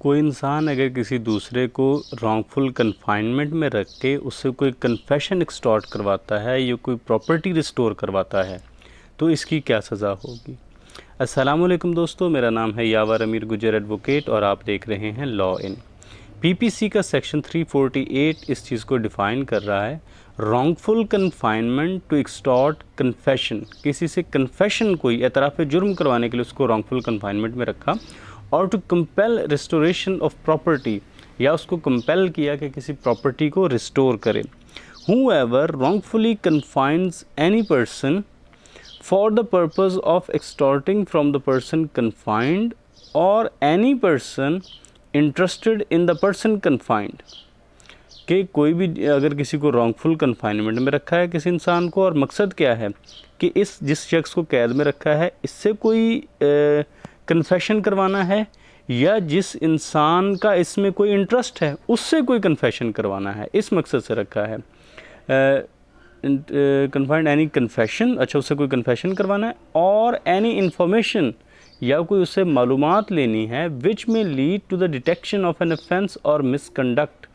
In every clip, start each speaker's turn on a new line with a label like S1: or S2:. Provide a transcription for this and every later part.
S1: कोई इंसान अगर किसी दूसरे को रॉन्गफुल कन्फाइनमेंट में रख के उससे कोई कन्फेशन एक्सटॉर्ट करवाता है या कोई प्रॉपर्टी रिस्टोर करवाता है तो इसकी क्या सज़ा होगी। अस्सलामुअलैकुम दोस्तों, मेरा नाम है यावर अमीर गुजर एडवोकेट और आप देख रहे हैं लॉ इन। पीपीसी का सेक्शन 348 इस चीज़ को डिफ़ाइन कर रहा है, wrongful confinement to extort confession. किसी से कन्फेशन कोई एतराफ़ जुर्म करवाने के लिए उसको रॉन्गफुल कन्फाइनमेंट में रखा, और to compel restoration of property, या उसको कंपेल किया कि किसी प्रॉपर्टी को रिस्टोर करे। Whoever wrongfully confines any person for the purpose of extorting from the person confined और any person interested in the person confined. कि कोई भी अगर किसी को रॉन्गफुल कन्फाइनमेंट में रखा है किसी इंसान को, और मकसद क्या है कि जिस शख्स को कैद में रखा है इससे कोई कन्फेशन करवाना है, या जिस इंसान का इसमें कोई इंटरेस्ट है उससे कोई कन्फेशन करवाना है, इस मकसद से रखा है। कन्फाइंड एनी कन्फेशन, अच्छा उससे कोई कन्फेशन करवाना है, और एनी इन्फॉर्मेशन, या कोई उससे मालूमात लेनी है which may lead to the detection of an offence और मिसकंडक्ट,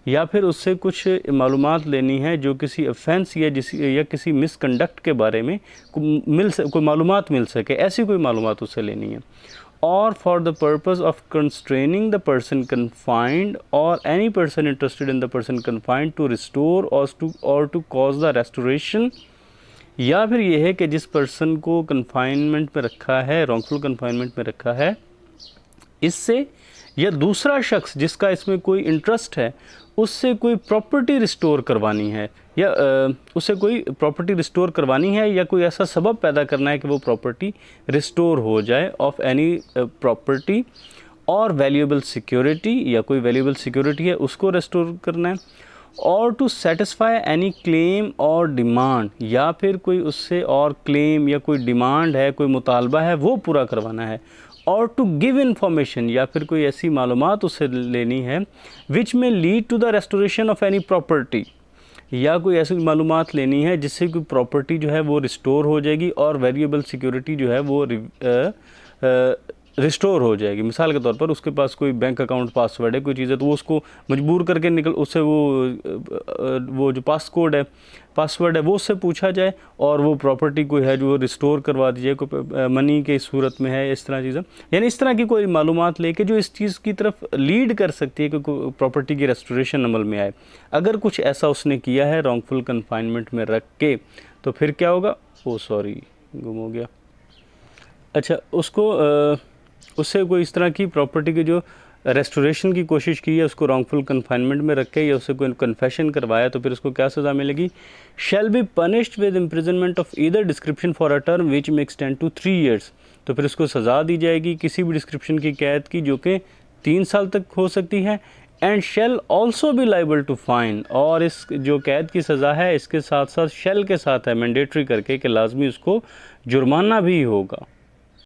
S1: या फिर उससे कुछ मालूमात लेनी है जो किसी ऑफेंस या किसी मिसकंडक्ट के बारे में कोई मालूमात मिल सके, ऐसी कोई मालूमात उससे लेनी है। और for the purpose of constraining the person confined और any person interested in the person confined to restore और टू कॉज द रेस्टोरेशन, या फिर यह है कि जिस पर्सन को कन्फाइनमेंट में रखा है, रॉन्गफुल कन्फाइनमेंट में रखा है, इससे या दूसरा शख्स जिसका इसमें कोई इंटरेस्ट है उससे कोई प्रॉपर्टी रिस्टोर करवानी है, या उससे कोई प्रॉपर्टी रिस्टोर करवानी है, या कोई ऐसा सबब पैदा करना है कि वो प्रॉपर्टी रिस्टोर हो जाए ऑफ एनी प्रॉपर्टी और वैल्यूएबल सिक्योरिटी, या कोई वैल्यूएबल सिक्योरिटी है उसको रिस्टोर करना है। और टू सेटिस्फाई एनी क्लेम और डिमांड, या फिर कोई उससे और क्लेम या कोई डिमांड है, कोई मुतालबा है वो पूरा करवाना है। और टू गिव इंफॉर्मेशन, या फिर कोई ऐसी मालूमात उससे लेनी है which may lead to the restoration of any property, या कोई ऐसी मालूमात लेनी है जिससे कोई प्रॉपर्टी जो है वो रिस्टोर हो जाएगी और वेरिएबल सिक्योरिटी जो है वो रिस्टोर हो जाएगी। मिसाल के तौर पर उसके पास कोई बैंक अकाउंट पासवर्ड है, कोई चीज़ है, तो वो उसको मजबूर करके उससे वो जो पासवर्ड है वो उससे पूछा जाए, और वो प्रॉपर्टी कोई है जो रिस्टोर करवा दी जाए, कोई मनी के सूरत में है, इस तरह चीज़ें, यानी इस तरह की कोई मालूमात लेके जो इस चीज़ की तरफ लीड कर सकती है कि प्रॉपर्टी की रेस्टोरेशन अमल में आए। अगर कुछ ऐसा उसने किया है रॉन्गफुल कन्फाइनमेंट में रख के, तो फिर क्या होगा, गुम हो गया। अच्छा, उससे कोई इस तरह की प्रॉपर्टी की जो रेस्टोरेशन की कोशिश की है, उसको रॉन्गफुल कन्फाइनमेंट में रखे या उससे कोई कन्फेशन करवाया, तो फिर उसको क्या सज़ा मिलेगी। Shall be punished with imprisonment of either description for a term which में एक्सटेंड टू 3 years। तो फिर उसको सज़ा दी जाएगी किसी भी डिस्क्रिप्शन की कैद की जो कि 3 साल तक हो सकती है। And shall also be liable to fine, और इस जो कैद की सज़ा है इसके साथ साथ शेल के साथ है मैंडेटरी करके कि लाजमी उसको जुर्माना भी होगा।